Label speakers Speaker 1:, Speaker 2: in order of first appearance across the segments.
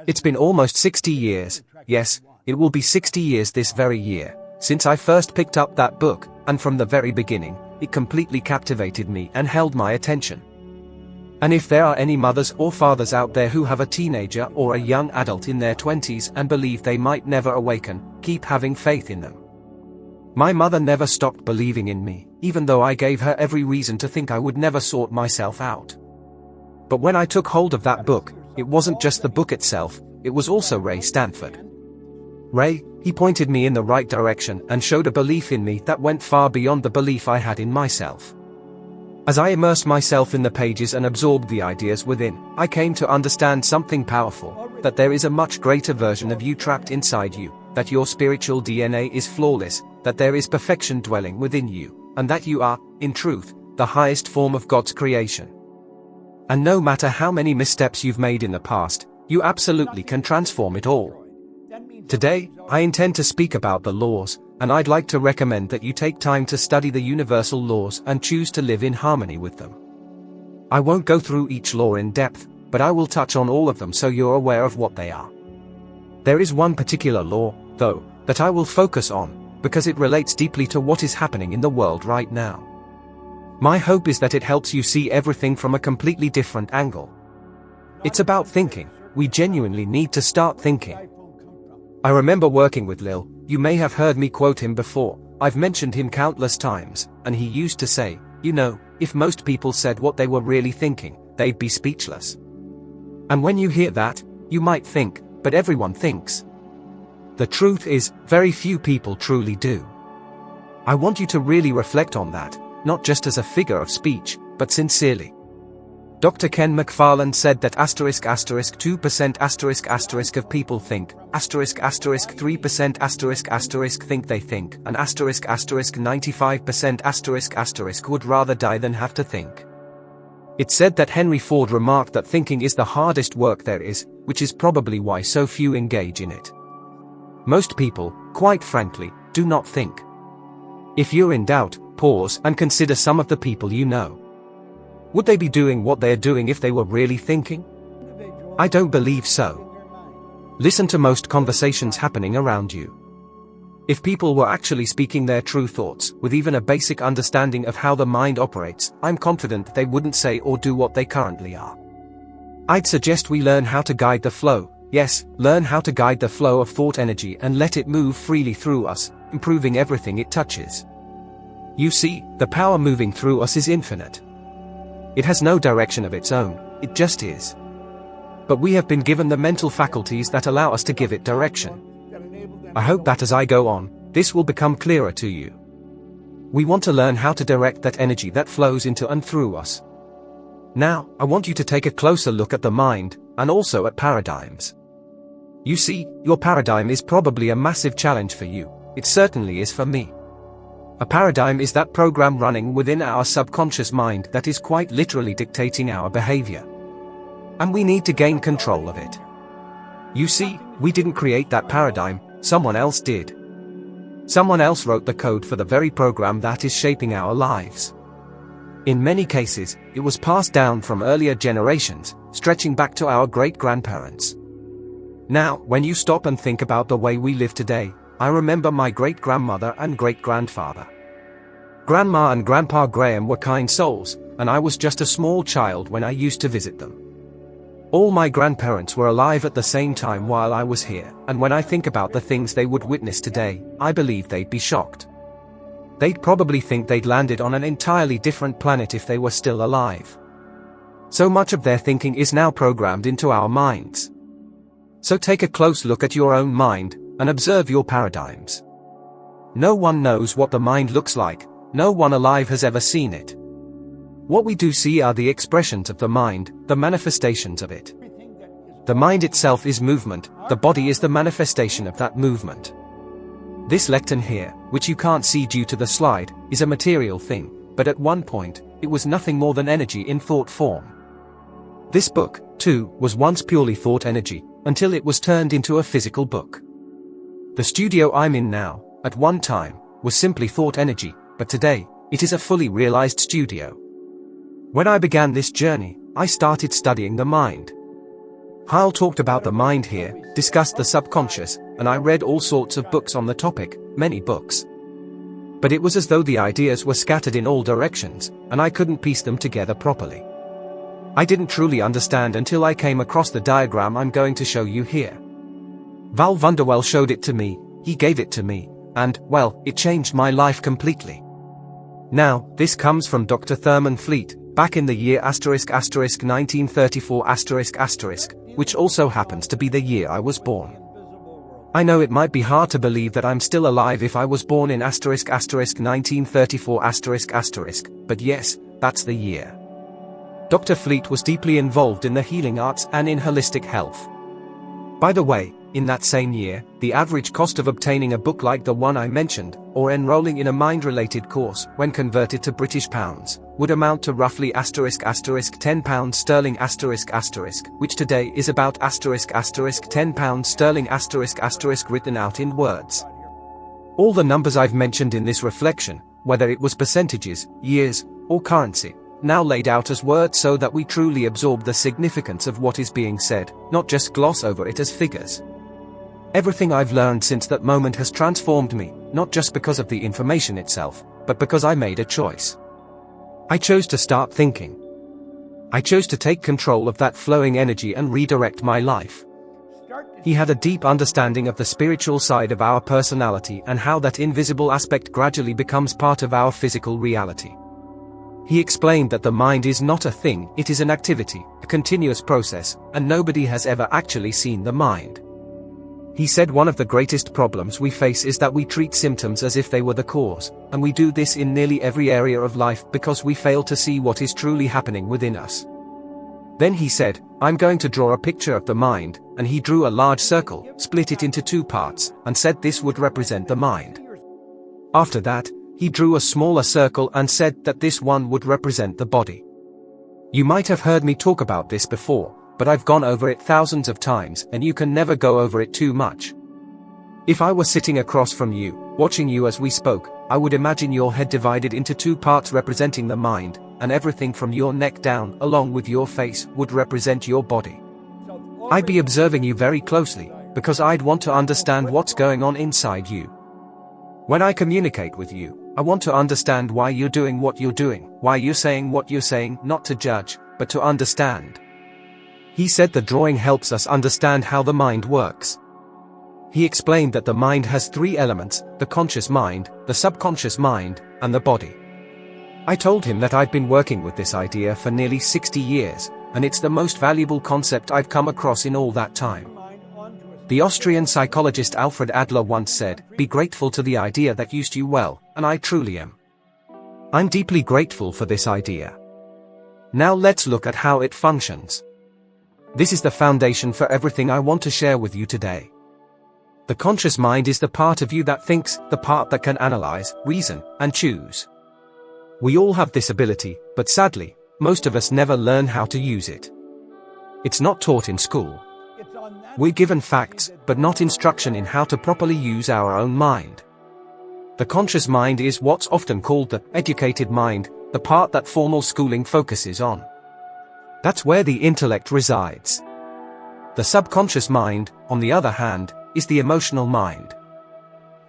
Speaker 1: It's been almost 60 years, yes, it will be 60 years this very year, since I first picked up that book, and from the very beginning, it completely captivated me and held my attention. And if there are any mothers or fathers out there who have a teenager or a young adult in their 20s and believe they might never awaken, keep having faith in them. My mother never stopped believing in me, even though I gave her every reason to think I would never sort myself out. But when I took hold of that book, it wasn't just the book itself, it was also Ray Stanford. Ray, he pointed me in the right direction and showed a belief in me that went far beyond the belief I had in myself. As I immersed myself in the pages and absorbed the ideas within, I came to understand something powerful, that there is a much greater version of you trapped inside you, that your spiritual DNA is flawless, that there is perfection dwelling within you, and that you are, in truth, the highest form of God's creation. And no matter how many missteps you've made in the past, you absolutely can transform it all. Today, I intend to speak about the laws, and I'd like to recommend that you take time to study the universal laws and choose to live in harmony with them. I won't go through each law in depth, but I will touch on all of them so you're aware of what they are. There is one particular law, though, that I will focus on, because it relates deeply to what is happening in the world right now. My hope is that it helps you see everything from a completely different angle. It's about thinking. We genuinely need to start thinking. I remember working with Lil. You may have heard me quote him before. I've mentioned him countless times, and he used to say, you know, if most people said what they were really thinking, they'd be speechless. And when you hear that, you might think, but everyone thinks. The truth is, very few people truly do. I want you to really reflect on that, not just as a figure of speech, but sincerely. Dr. Ken McFarland said that *2% of people think, *3% think they think, and *95% would rather die than have to think. It said that Henry Ford remarked that thinking is the hardest work there is, which is probably why so few engage in it. Most people, quite frankly, do not think. If you're in doubt, pause and consider some of the people you know. Would they be doing what they're doing if they were really thinking? I don't believe so. Listen to most conversations happening around you. If people were actually speaking their true thoughts, with even a basic understanding of how the mind operates, I'm confident they wouldn't say or do what they currently are. I'd suggest we learn how to guide the flow, yes, learn how to guide the flow of thought energy and let it move freely through us, improving everything it touches. You see, the power moving through us is infinite. It has no direction of its own, it just is. But we have been given the mental faculties that allow us to give it direction. I hope that as I go on, this will become clearer to you. We want to learn how to direct that energy that flows into and through us. Now, I want you to take a closer look at the mind, and also at paradigms. You see, your paradigm is probably a massive challenge for you. It certainly is for me. A paradigm is that program running within our subconscious mind that is quite literally dictating our behavior. And we need to gain control of it. You see, we didn't create that paradigm, someone else did. Someone else wrote the code for the very program that is shaping our lives. In many cases, it was passed down from earlier generations, stretching back to our great-grandparents. Now, when you stop and think about the way we live today, I remember my great-grandmother and great-grandfather. Grandma and Grandpa Graham were kind souls, and I was just a small child when I used to visit them. All my grandparents were alive at the same time while I was here, and when I think about the things they would witness today, I believe they'd be shocked. They'd probably think they'd landed on an entirely different planet if they were still alive. So much of their thinking is now programmed into our minds. So take a close look at your own mind, and observe your paradigms. No one knows what the mind looks like, no one alive has ever seen it. What we do see are the expressions of the mind, the manifestations of it. The mind itself is movement, the body is the manifestation of that movement. This lectern here, which you can't see due to the slide, is a material thing, but at one point, it was nothing more than energy in thought form. This book, too, was once purely thought energy, until it was turned into a physical book. The studio I'm in now, at one time, was simply thought energy, but today, it is a fully realized studio. When I began this journey, I started studying the mind. Hal talked about the mind here, discussed the subconscious, and I read all sorts of books on the topic, many books. But it was as though the ideas were scattered in all directions, and I couldn't piece them together properly. I didn't truly understand until I came across the diagram I'm going to show you here. Val Vanderwell showed it to me, he gave it to me, and, well, it changed my life completely. Now, this comes from Dr. Thurman Fleet, back in the year **1934***, which also happens to be the year I was born. I know it might be hard to believe that I'm still alive if I was born in **1934***, but yes, that's the year. Dr. Fleet was deeply involved in the healing arts and in holistic health. By the way, in that same year, the average cost of obtaining a book like the one I mentioned, or enrolling in a mind-related course, when converted to British pounds, would amount to roughly £10 sterling which today is about £10 sterling written out in words. All the numbers I've mentioned in this reflection, whether it was percentages, years, or currency, now laid out as words so that we truly absorb the significance of what is being said, not just gloss over it as figures. Everything I've learned since that moment has transformed me, not just because of the information itself, but because I made a choice. I chose to start thinking. I chose to take control of that flowing energy and redirect my life. He had a deep understanding of the spiritual side of our personality and how that invisible aspect gradually becomes part of our physical reality. He explained that the mind is not a thing, it is an activity, a continuous process, and nobody has ever actually seen the mind. He said one of the greatest problems we face is that we treat symptoms as if they were the cause, and we do this in nearly every area of life because we fail to see what is truly happening within us. Then he said, I'm going to draw a picture of the mind, and he drew a large circle, split it into two parts, and said this would represent the mind. After that, he drew a smaller circle and said that this one would represent the body. You might have heard me talk about this before, but I've gone over it thousands of times and you can never go over it too much. If I were sitting across from you, watching you as we spoke, I would imagine your head divided into two parts representing the mind, and everything from your neck down, along with your face, would represent your body. I'd be observing you very closely, because I'd want to understand what's going on inside you. When I communicate with you, I want to understand why you're doing what you're doing, why you're saying what you're saying, not to judge, but to understand. He said the drawing helps us understand how the mind works. He explained that the mind has three elements, the conscious mind, the subconscious mind, and the body. I told him that I'd been working with this idea for nearly 60 years, and it's the most valuable concept I've come across in all that time. The Austrian psychologist Alfred Adler once said, "Be grateful to the idea that used you well," and I truly am. I'm deeply grateful for this idea. Now let's look at how it functions. This is the foundation for everything I want to share with you today. The conscious mind is the part of you that thinks, the part that can analyze, reason, and choose. We all have this ability, but sadly, most of us never learn how to use it. It's not taught in school. We're given facts, but not instruction in how to properly use our own mind. The conscious mind is what's often called the educated mind, the part that formal schooling focuses on. That's where the intellect resides. The subconscious mind, on the other hand, is the emotional mind.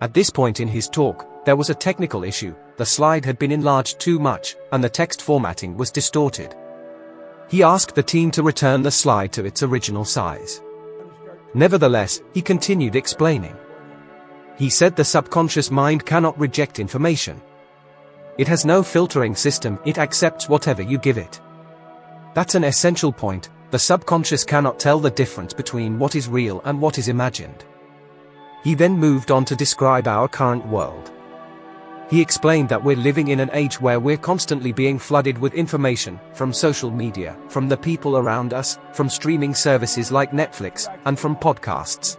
Speaker 1: At this point in his talk, there was a technical issue, the slide had been enlarged too much, and the text formatting was distorted. He asked the team to return the slide to its original size. Nevertheless, he continued explaining. He said the subconscious mind cannot reject information. It has no filtering system, it accepts whatever you give it. That's an essential point, the subconscious cannot tell the difference between what is real and what is imagined. He then moved on to describe our current world. He explained that we're living in an age where we're constantly being flooded with information, from social media, from the people around us, from streaming services like Netflix, and from podcasts.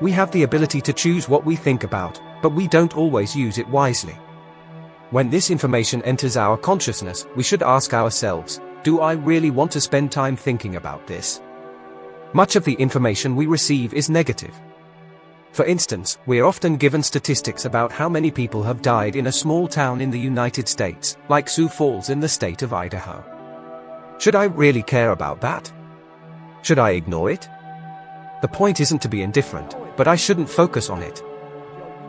Speaker 1: We have the ability to choose what we think about, but we don't always use it wisely. When this information enters our consciousness, we should ask ourselves, do I really want to spend time thinking about this? Much of the information we receive is negative. For instance, we are often given statistics about how many people have died in a small town in the United States, like Sioux Falls in the state of Idaho. Should I really care about that? Should I ignore it? The point isn't to be indifferent, but I shouldn't focus on it.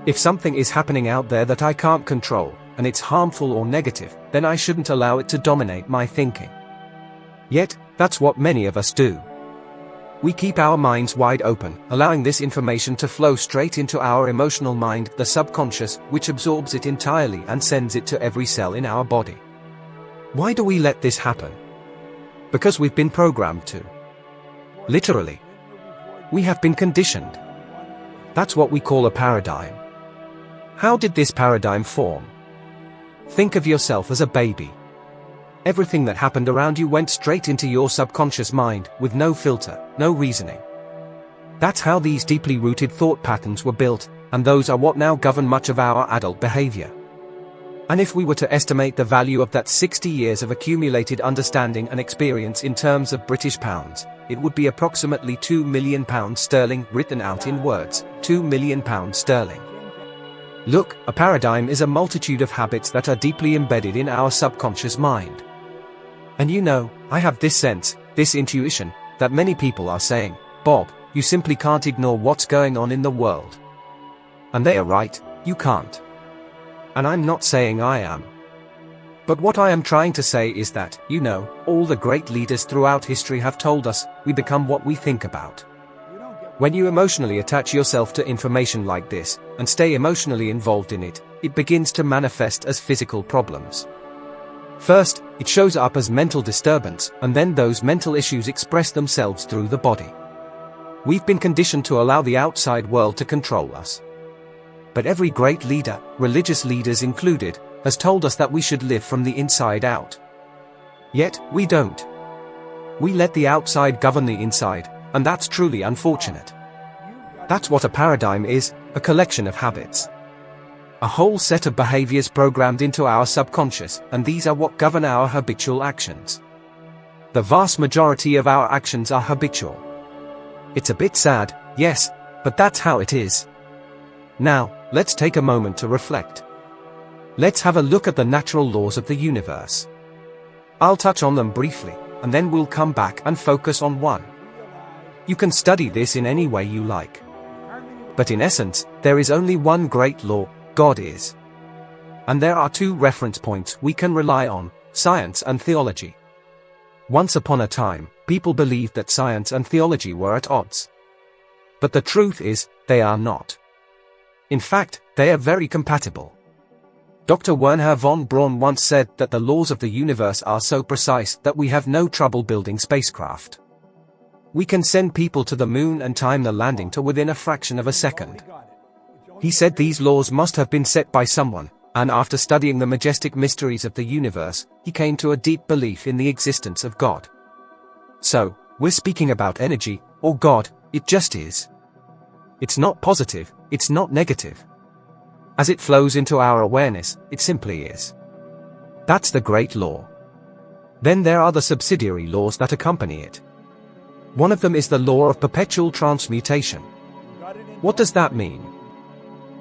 Speaker 1: If something is happening out there that I can't control, and it's harmful or negative, then I shouldn't allow it to dominate my thinking. Yet, that's what many of us do. We keep our minds wide open, allowing this information to flow straight into our emotional mind, the subconscious, which absorbs it entirely and sends it to every cell in our body. Why do we let this happen? Because we've been programmed to. Literally. We have been conditioned. That's what we call a paradigm. How did this paradigm form? Think of yourself as a baby. Everything that happened around you went straight into your subconscious mind, with no filter, no reasoning. That's how these deeply rooted thought patterns were built, and those are what now govern much of our adult behavior. And if we were to estimate the value of that 60 years of accumulated understanding and experience in terms of British pounds, it would be approximately £2 million sterling, written out in words, £2 million sterling. Look, a paradigm is a multitude of habits that are deeply embedded in our subconscious mind. And you know, I have this sense, this intuition, that many people are saying, Bob, you simply can't ignore what's going on in the world. And they are right, you can't. And I'm not saying I am. But what I am trying to say is that, you know, all the great leaders throughout history have told us, we become what we think about. When you emotionally attach yourself to information like this, and stay emotionally involved in it, it begins to manifest as physical problems. First, it shows up as mental disturbance, and then those mental issues express themselves through the body. We've been conditioned to allow the outside world to control us. But every great leader, religious leaders included, has told us that we should live from the inside out. Yet, we don't. We let the outside govern the inside, and that's truly unfortunate. That's what a paradigm is, a collection of habits. A whole set of behaviors programmed into our subconscious, and these are what govern our habitual actions. The vast majority of our actions are habitual. It's a bit sad, yes, but that's how it is. Now, let's take a moment to reflect. Let's have a look at the natural laws of the universe. I'll touch on them briefly, and then we'll come back and focus on one. You can study this in any way you like. But in essence, there is only one great law, God is. And there are two reference points we can rely on, science and theology. Once upon a time, people believed that science and theology were at odds. But the truth is, they are not. In fact, they are very compatible. Dr. Wernher von Braun once said that the laws of the universe are so precise that we have no trouble building spacecraft. We can send people to the moon and time the landing to within a fraction of a second. He said these laws must have been set by someone, and after studying the majestic mysteries of the universe, he came to a deep belief in the existence of God. So, we're speaking about energy, or God, it just is. It's not positive, it's not negative. As it flows into our awareness, it simply is. That's the great law. Then there are the subsidiary laws that accompany it. One of them is the law of perpetual transmutation. What does that mean?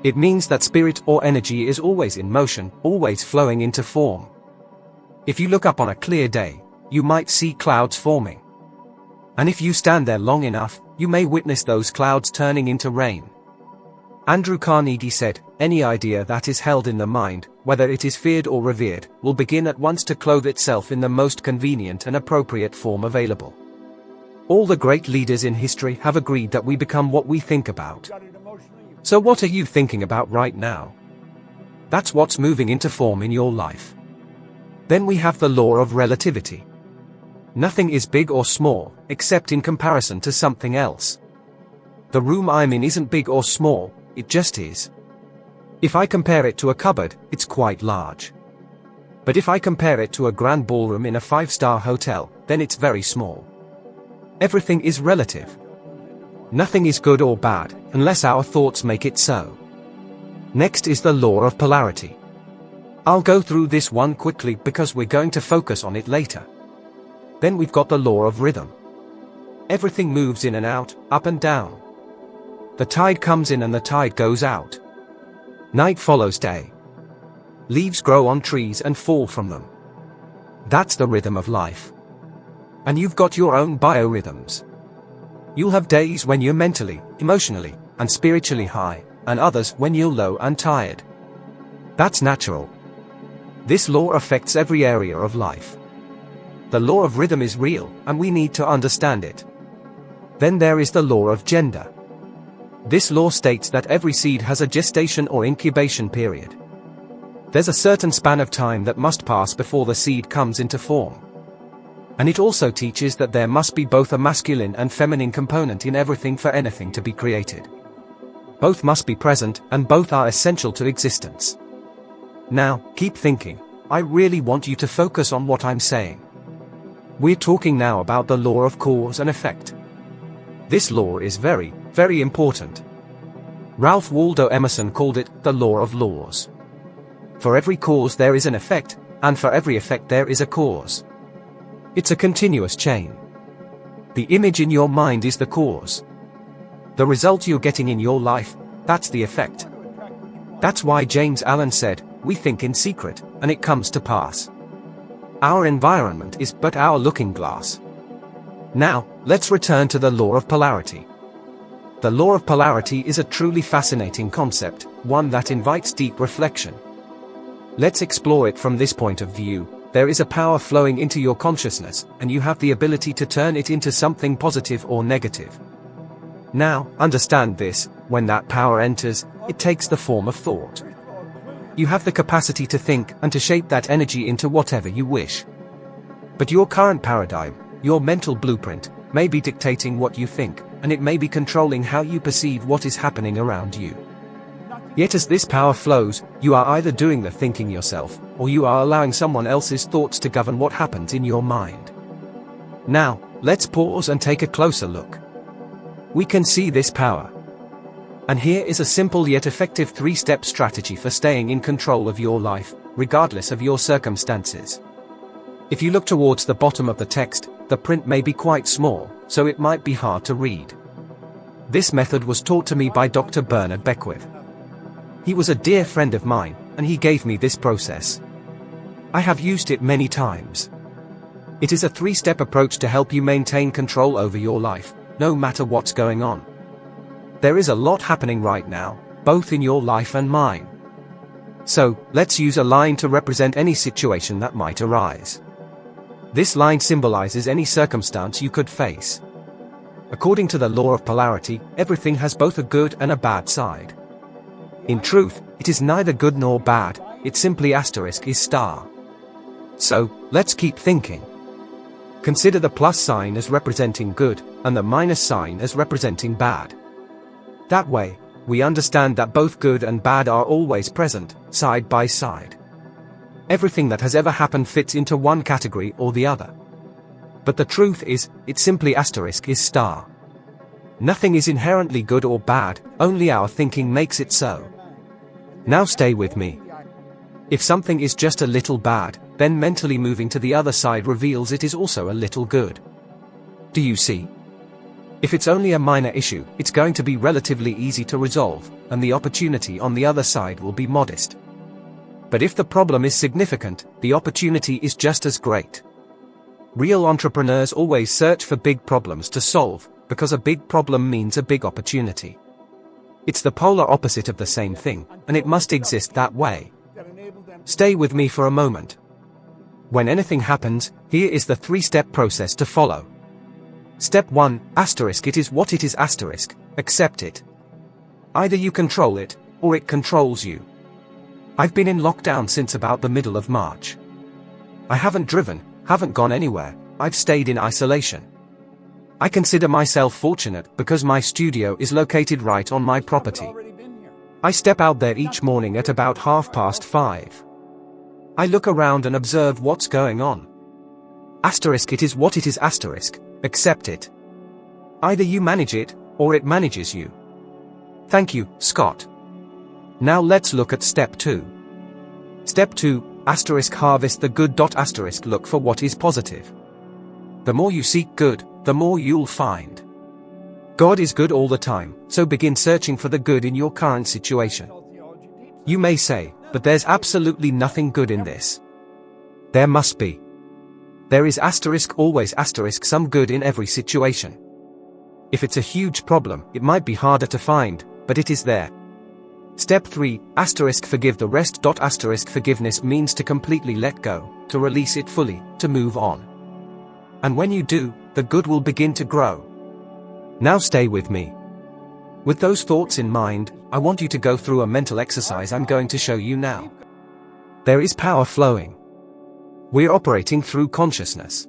Speaker 1: It means that spirit or energy is always in motion, always flowing into form. If you look up on a clear day, you might see clouds forming. And if you stand there long enough, you may witness those clouds turning into rain. Andrew Carnegie said, any idea that is held in the mind, whether it is feared or revered, will begin at once to clothe itself in the most convenient and appropriate form available. All the great leaders in history have agreed that we become what we think about. So what are you thinking about right now? That's what's moving into form in your life. Then we have the law of relativity. Nothing is big or small, except in comparison to something else. The room I'm in isn't big or small, it just is. If I compare it to a cupboard, it's quite large. But if I compare it to a grand ballroom in a 5-star hotel, then it's very small. Everything is relative. Nothing is good or bad, unless our thoughts make it so. Next is the law of polarity. I'll go through this one quickly because we're going to focus on it later. Then we've got the law of rhythm. Everything moves in and out, up and down. The tide comes in and the tide goes out. Night follows day. Leaves grow on trees and fall from them. That's the rhythm of life. And you've got your own biorhythms. You'll have days when you're mentally, emotionally, and spiritually high, and others when you're low and tired. That's natural. This law affects every area of life. The law of rhythm is real, and we need to understand it. Then there is the law of gender. This law states that every seed has a gestation or incubation period. There's a certain span of time that must pass before the seed comes into form. And it also teaches that there must be both a masculine and feminine component in everything for anything to be created. Both must be present, and both are essential to existence. Now, keep thinking. I really want you to focus on what I'm saying. We're talking now about the law of cause and effect. This law is very, very important. Ralph Waldo Emerson called it the law of laws. For every cause there is an effect, and for every effect there is a cause. It's a continuous chain. The image in your mind is the cause. The result you're getting in your life, that's the effect. That's why James Allen said, "We think in secret, and it comes to pass." Our environment is but our looking glass. Now, let's return to the law of polarity. The law of polarity is a truly fascinating concept, one that invites deep reflection. Let's explore it from this point of view. There is a power flowing into your consciousness, and you have the ability to turn it into something positive or negative. Now, understand this, when that power enters, it takes the form of thought. You have the capacity to think and to shape that energy into whatever you wish. But your current paradigm, your mental blueprint, may be dictating what you think, and it may be controlling how you perceive what is happening around you. Yet as this power flows, you are either doing the thinking yourself, or you are allowing someone else's thoughts to govern what happens in your mind. Now, let's pause and take a closer look. We can see this power. And here is a simple yet effective 3-step strategy for staying in control of your life, regardless of your circumstances. If you look towards the bottom of the text, the print may be quite small, so it might be hard to read. This method was taught to me by Dr. Bernard Beckwith. He was a dear friend of mine, and he gave me this process. I have used it many times. It is a 3-step approach to help you maintain control over your life, no matter what's going on. There is a lot happening right now, both in your life and mine. So, let's use a line to represent any situation that might arise. This line symbolizes any circumstance you could face. According to the law of polarity, everything has both a good and a bad side. In truth, it is neither good nor bad, it simply is star. So, let's keep thinking. Consider the plus sign as representing good, and the minus sign as representing bad. That way, we understand that both good and bad are always present, side by side. Everything that has ever happened fits into one category or the other. But the truth is, it simply is star. Nothing is inherently good or bad, only our thinking makes it so. Now stay with me. If something is just a little bad, then mentally moving to the other side reveals it is also a little good. Do you see? If it's only a minor issue, it's going to be relatively easy to resolve, and the opportunity on the other side will be modest. But if the problem is significant, the opportunity is just as great. Real entrepreneurs always search for big problems to solve, because a big problem means a big opportunity. It's the polar opposite of the same thing, and it must exist that way. Stay with me for a moment. When anything happens, here is the 3-step process to follow. Step 1, it is what it is accept it. Either you control it, or it controls you. I've been in lockdown since about the middle of March. I haven't driven, haven't gone anywhere, I've stayed in isolation. I consider myself fortunate because my studio is located right on my property. I step out there each morning at about 5:30. I look around and observe what's going on. It is what it is accept it. Either you manage it, or it manages you. Thank you, Scott. Now let's look at step 2. Step 2, harvest the good. Look for what is positive. The more you seek good, the more you'll find. God is good all the time, so begin searching for the good in your current situation. You may say, but there's absolutely nothing good in this. There must be. There is always some good in every situation. If it's a huge problem, it might be harder to find, but it is there. Step 3, forgive the rest. Forgiveness means to completely let go, to release it fully, to move on. And when you do, the good will begin to grow. Now stay with me. With those thoughts in mind, I want you to go through a mental exercise I'm going to show you now. There is power flowing. We're operating through consciousness.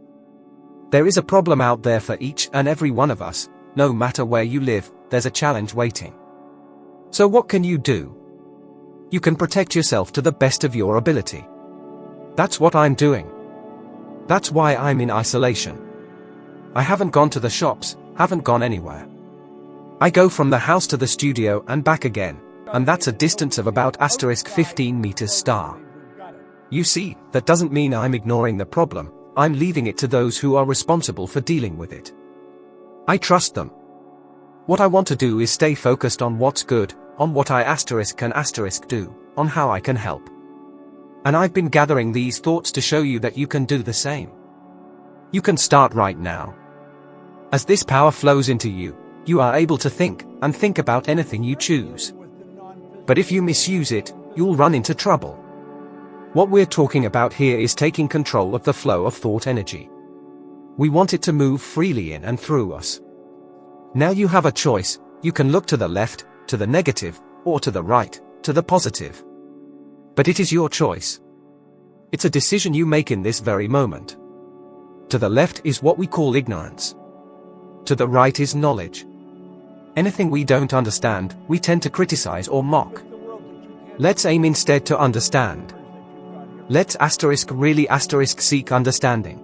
Speaker 1: There is a problem out there for each and every one of us. No matter where you live, there's a challenge waiting. So what can you do? You can protect yourself to the best of your ability. That's what I'm doing. That's why I'm in isolation. I haven't gone to the shops, haven't gone anywhere. I go from the house to the studio and back again, and that's a distance of about 15 meters. You see, that doesn't mean I'm ignoring the problem, I'm leaving it to those who are responsible for dealing with it. I trust them. What I want to do is stay focused on what's good, on what I can do, on how I can help. And I've been gathering these thoughts to show you that you can do the same. You can start right now. As this power flows into you, you are able to think, and think about anything you choose. But if you misuse it, you'll run into trouble. What we're talking about here is taking control of the flow of thought energy. We want it to move freely in and through us. Now you have a choice, you can look to the left, to the negative, or to the right, to the positive. But it is your choice. It's a decision you make in this very moment. To the left is what we call ignorance. To the right is knowledge. Anything we don't understand, we tend to criticize or mock. Let's aim instead to understand. Let's really seek understanding.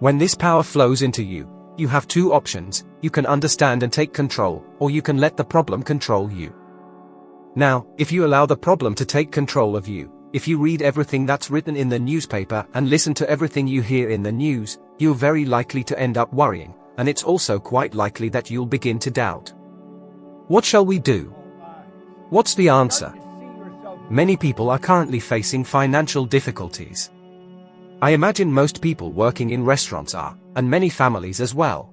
Speaker 1: When this power flows into you, you have two options, you can understand and take control, or you can let the problem control you. Now, if you allow the problem to take control of you, if you read everything that's written in the newspaper and listen to everything you hear in the news, you're very likely to end up worrying, and it's also quite likely that you'll begin to doubt. What shall we do? What's the answer? Many people are currently facing financial difficulties. I imagine most people working in restaurants are, and many families as well.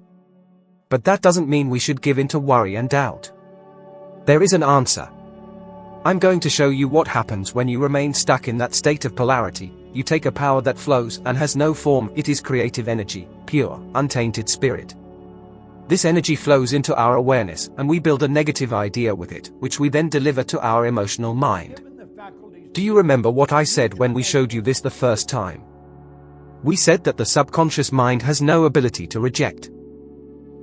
Speaker 1: But that doesn't mean we should give in to worry and doubt. There is an answer. I'm going to show you what happens when you remain stuck in that state of polarity. You take a power that flows and has no form, it is creative energy, pure, untainted spirit. This energy flows into our awareness, and we build a negative idea with it, which we then deliver to our emotional mind. Do you remember what I said when we showed you this the first time? We said that the subconscious mind has no ability to reject.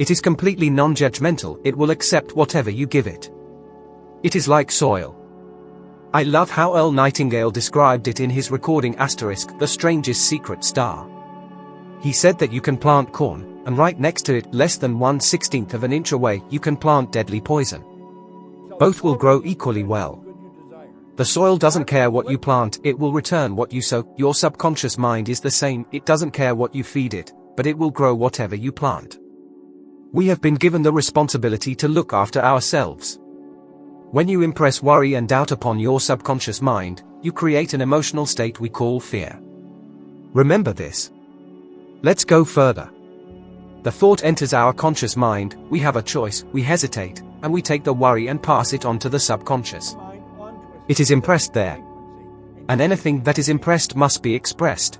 Speaker 1: It is completely non-judgmental, it will accept whatever you give it. It is like soil. I love how Earl Nightingale described it in his recording The Strangest Secret Star. He said that you can plant corn, and right next to it, less than 1/16 of an inch away, you can plant deadly poison. Both will grow equally well. The soil doesn't care what you plant, it will return what you sow. Your subconscious mind is the same, it doesn't care what you feed it, but it will grow whatever you plant. We have been given the responsibility to look after ourselves. When you impress worry and doubt upon your subconscious mind, you create an emotional state we call fear. Remember this. Let's go further. The thought enters our conscious mind, we have a choice, we hesitate, and we take the worry and pass it on to the subconscious. It is impressed there. And anything that is impressed must be expressed.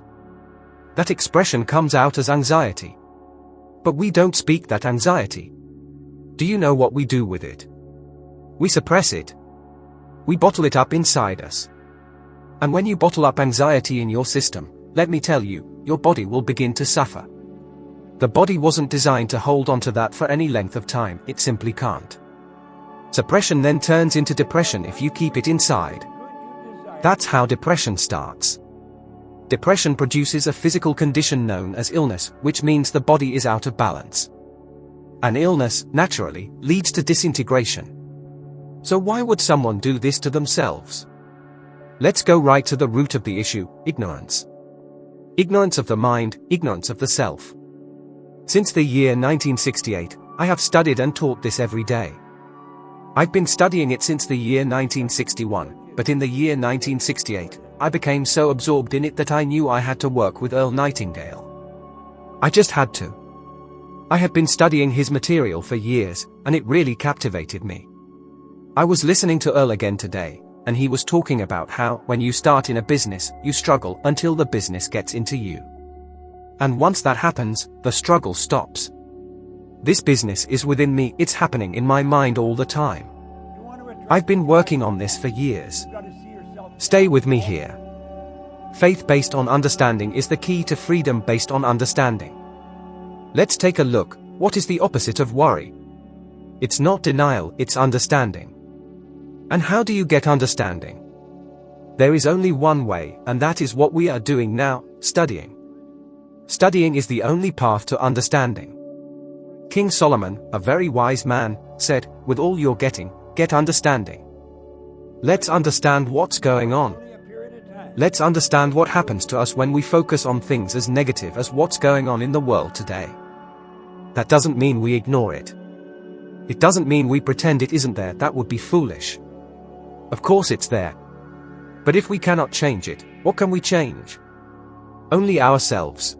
Speaker 1: That expression comes out as anxiety. But we don't speak that anxiety. Do you know what we do with it? We suppress it. We bottle it up inside us. And when you bottle up anxiety in your system, let me tell you, your body will begin to suffer. The body wasn't designed to hold on to that for any length of time, it simply can't. Suppression then turns into depression if you keep it inside. That's how depression starts. Depression produces a physical condition known as illness, which means the body is out of balance. An illness, naturally, leads to disintegration. So why would someone do this to themselves? Let's go right to the root of the issue, ignorance. Ignorance of the mind, ignorance of the self. Since the year 1968, I have studied and taught this every day. I've been studying it since the year 1961, but in the year 1968, I became so absorbed in it that I knew I had to work with Earl Nightingale. I just had to. I had been studying his material for years, and it really captivated me. I was listening to Earl again today, and he was talking about how, when you start in a business, you struggle until the business gets into you. And once that happens, the struggle stops. This business is within me, it's happening in my mind all the time. I've been working on this for years. Stay with me here. Faith based on understanding is the key to freedom based on understanding. Let's take a look. What is the opposite of worry? It's not denial, it's understanding. And how do you get understanding? There is only one way, and that is what we are doing now, studying. Studying is the only path to understanding. King Solomon, a very wise man, said, "With all you're getting, get understanding." Let's understand what's going on. Let's understand what happens to us when we focus on things as negative as what's going on in the world today. That doesn't mean we ignore it. It doesn't mean we pretend it isn't there, that would be foolish. Of course it's there. But if we cannot change it, what can we change? Only ourselves.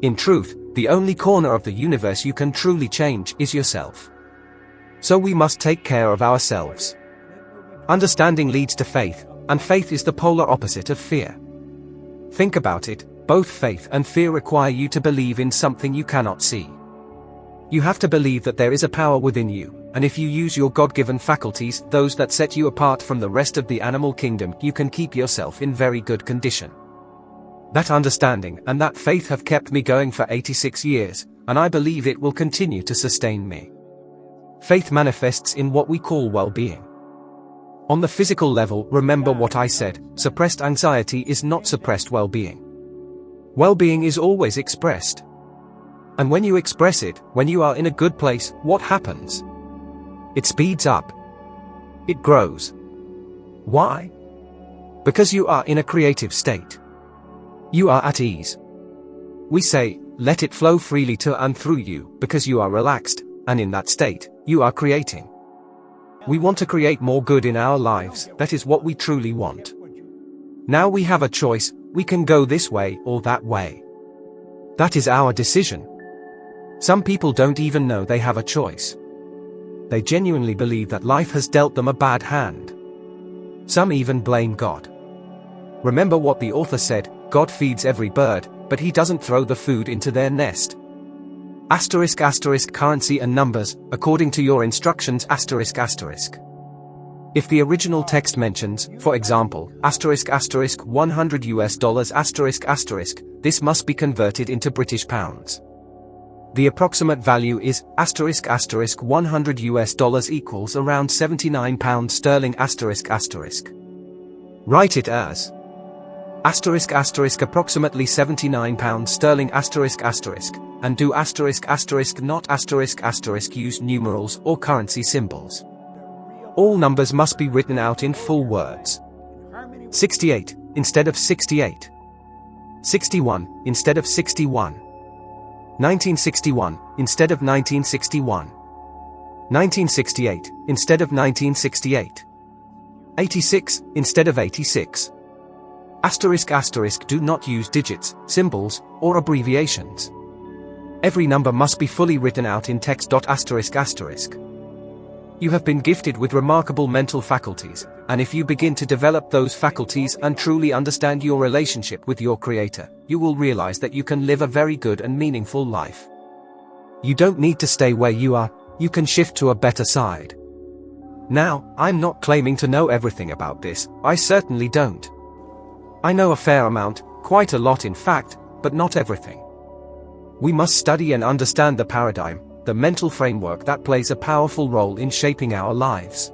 Speaker 1: In truth, the only corner of the universe you can truly change is yourself. So we must take care of ourselves. Understanding leads to faith, and faith is the polar opposite of fear. Think about it, both faith and fear require you to believe in something you cannot see. You have to believe that there is a power within you, and if you use your God-given faculties, those that set you apart from the rest of the animal kingdom, you can keep yourself in very good condition. That understanding and that faith have kept me going for 86 years, and I believe it will continue to sustain me. Faith manifests in what we call well-being. On the physical level, remember what I said, suppressed anxiety is not suppressed well-being. Well-being is always expressed. And when you express it, when you are in a good place, what happens? It speeds up. It grows. Why? Because you are in a creative state. You are at ease. We say, let it flow freely to and through you, because you are relaxed, and in that state, you are creating. We want to create more good in our lives, that is what we truly want. Now we have a choice, we can go this way or that way. That is our decision. Some people don't even know they have a choice. They genuinely believe that life has dealt them a bad hand. Some even blame God. Remember what the author said, God feeds every bird, but he doesn't throw the food into their nest. Asterisk asterisk currency and numbers, according to your instructions asterisk asterisk. If the original text mentions, for example, asterisk asterisk 100 US dollars asterisk asterisk, this must be converted into British pounds. The approximate value is asterisk asterisk 100 US dollars equals around 79 pounds sterling asterisk asterisk. Write it as asterisk asterisk approximately 79 pounds sterling asterisk asterisk, and do asterisk asterisk not asterisk asterisk use numerals or currency symbols. All numbers must be written out in full words. 68 instead of 68. 61 instead of 61. 1961 instead of 1961. 1968 instead of 1968. 86 instead of 86. Asterisk asterisk do not use digits, symbols, or abbreviations. Every number must be fully written out in text. Asterisk asterisk. You have been gifted with remarkable mental faculties, and if you begin to develop those faculties and truly understand your relationship with your Creator, you will realize that you can live a very good and meaningful life. You don't need to stay where you are, you can shift to a better side. Now, I'm not claiming to know everything about this, I certainly don't. I know a fair amount, quite a lot in fact, but not everything. We must study and understand the paradigm, the mental framework that plays a powerful role in shaping our lives.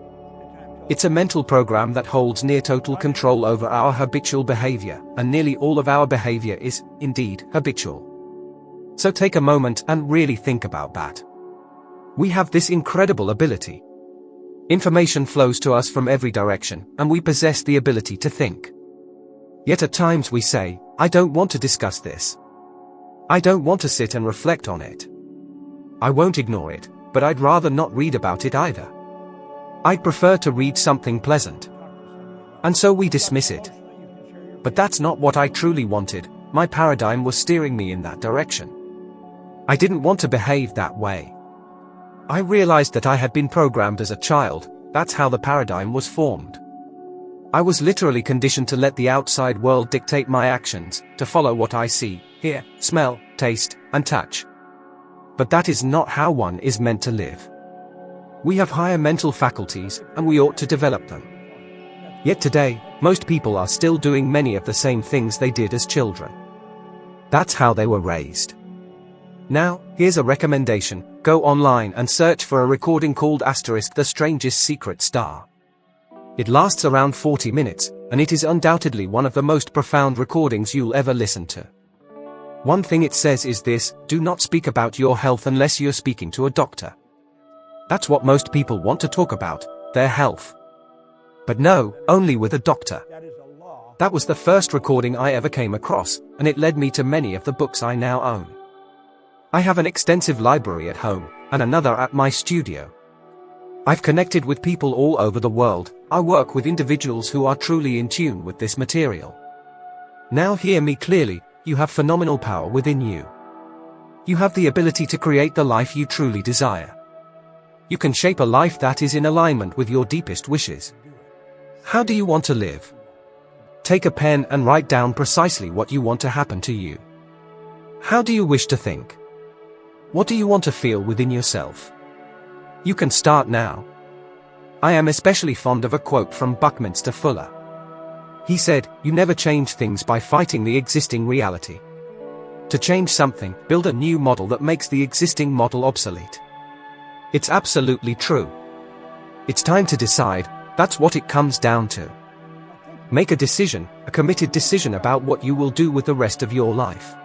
Speaker 1: It's a mental program that holds near total control over our habitual behavior, and nearly all of our behavior is, indeed, habitual. So take a moment and really think about that. We have this incredible ability. Information flows to us from every direction, and we possess the ability to think. Yet at times we say, I don't want to discuss this. I don't want to sit and reflect on it. I won't ignore it, but I'd rather not read about it either. I'd prefer to read something pleasant. And so we dismiss it. But that's not what I truly wanted, my paradigm was steering me in that direction. I didn't want to behave that way. I realized that I had been programmed as a child. That's how the paradigm was formed. I was literally conditioned to let the outside world dictate my actions, to follow what I see, hear, smell, taste, and touch. But that is not how one is meant to live. We have higher mental faculties, and we ought to develop them. Yet today, most people are still doing many of the same things they did as children. That's how they were raised. Now, here's a recommendation: go online and search for a recording called *The Strangest Secret Star. It lasts around 40 minutes, and it is undoubtedly one of the most profound recordings you'll ever listen to. One thing it says is this: do not speak about your health unless you're speaking to a doctor. That's what most people want to talk about, their health. But no, only with a doctor. That was the first recording I ever came across, and it led me to many of the books I now own. I have an extensive library at home, and another at my studio. I've connected with people all over the world. I work with individuals who are truly in tune with this material. Now hear me clearly: you have phenomenal power within you. You have the ability to create the life you truly desire. You can shape a life that is in alignment with your deepest wishes. How do you want to live? Take a pen and write down precisely what you want to happen to you. How do you wish to think? What do you want to feel within yourself? You can start now. I am especially fond of a quote from Buckminster Fuller. He said, "You never change things by fighting the existing reality. To change something, build a new model that makes the existing model obsolete." It's absolutely true. It's time to decide. That's what it comes down to. Make a decision, a committed decision about what you will do with the rest of your life.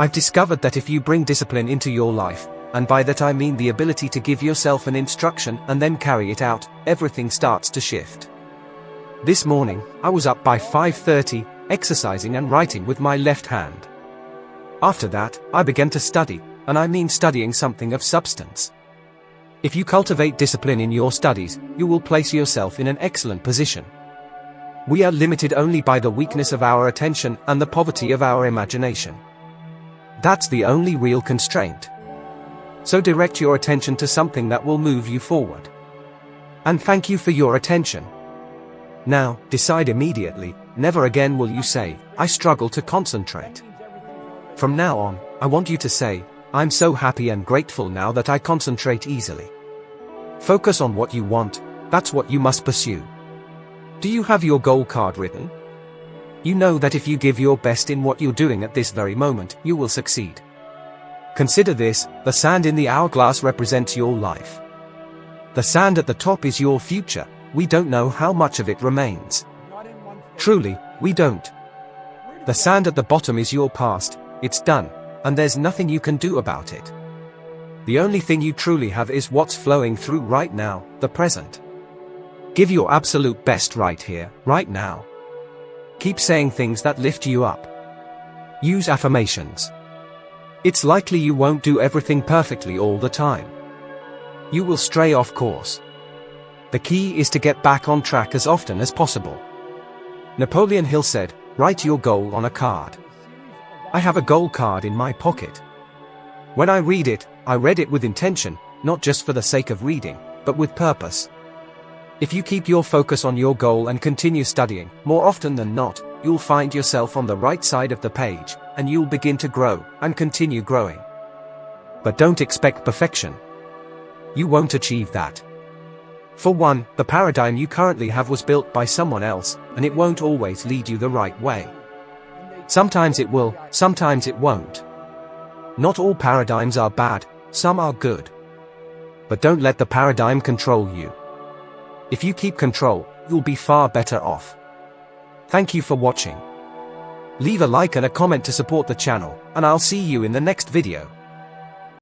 Speaker 1: I've discovered that if you bring discipline into your life, and by that I mean the ability to give yourself an instruction and then carry it out, everything starts to shift. This morning, I was up by 5:30, exercising and writing with my left hand. After that, I began to study, and I mean studying something of substance. If you cultivate discipline in your studies, you will place yourself in an excellent position. We are limited only by the weakness of our attention and the poverty of our imagination. That's the only real constraint. So direct your attention to something that will move you forward. And thank you for your attention. Now, decide immediately. Never again will you say, "I struggle to concentrate." From now on, I want you to say, "I'm so happy and grateful now that I concentrate easily." Focus on what you want. That's what you must pursue. Do you have your goal card written? You know that if you give your best in what you're doing at this very moment, you will succeed. Consider this: the sand in the hourglass represents your life. The sand at the top is your future. We don't know how much of it remains. Truly, we don't. The sand at the bottom is your past. It's done, and there's nothing you can do about it. The only thing you truly have is what's flowing through right now, the present. Give your absolute best right here, right now. Keep saying things that lift you up. Use affirmations. It's likely you won't do everything perfectly all the time. You will stray off course. The key is to get back on track as often as possible. Napoleon Hill said, "Write your goal on a card." I have a goal card in my pocket. When I read it, I read it with intention, not just for the sake of reading, but with purpose. If you keep your focus on your goal and continue studying, more often than not, you'll find yourself on the right side of the page, and you'll begin to grow, and continue growing. But don't expect perfection. You won't achieve that. For one, the paradigm you currently have was built by someone else, and it won't always lead you the right way. Sometimes it will, sometimes it won't. Not all paradigms are bad, some are good. But don't let the paradigm control you. If you keep control, you'll be far better off. Thank you for watching. Leave a like and a comment to support the channel, and I'll see you in the next video.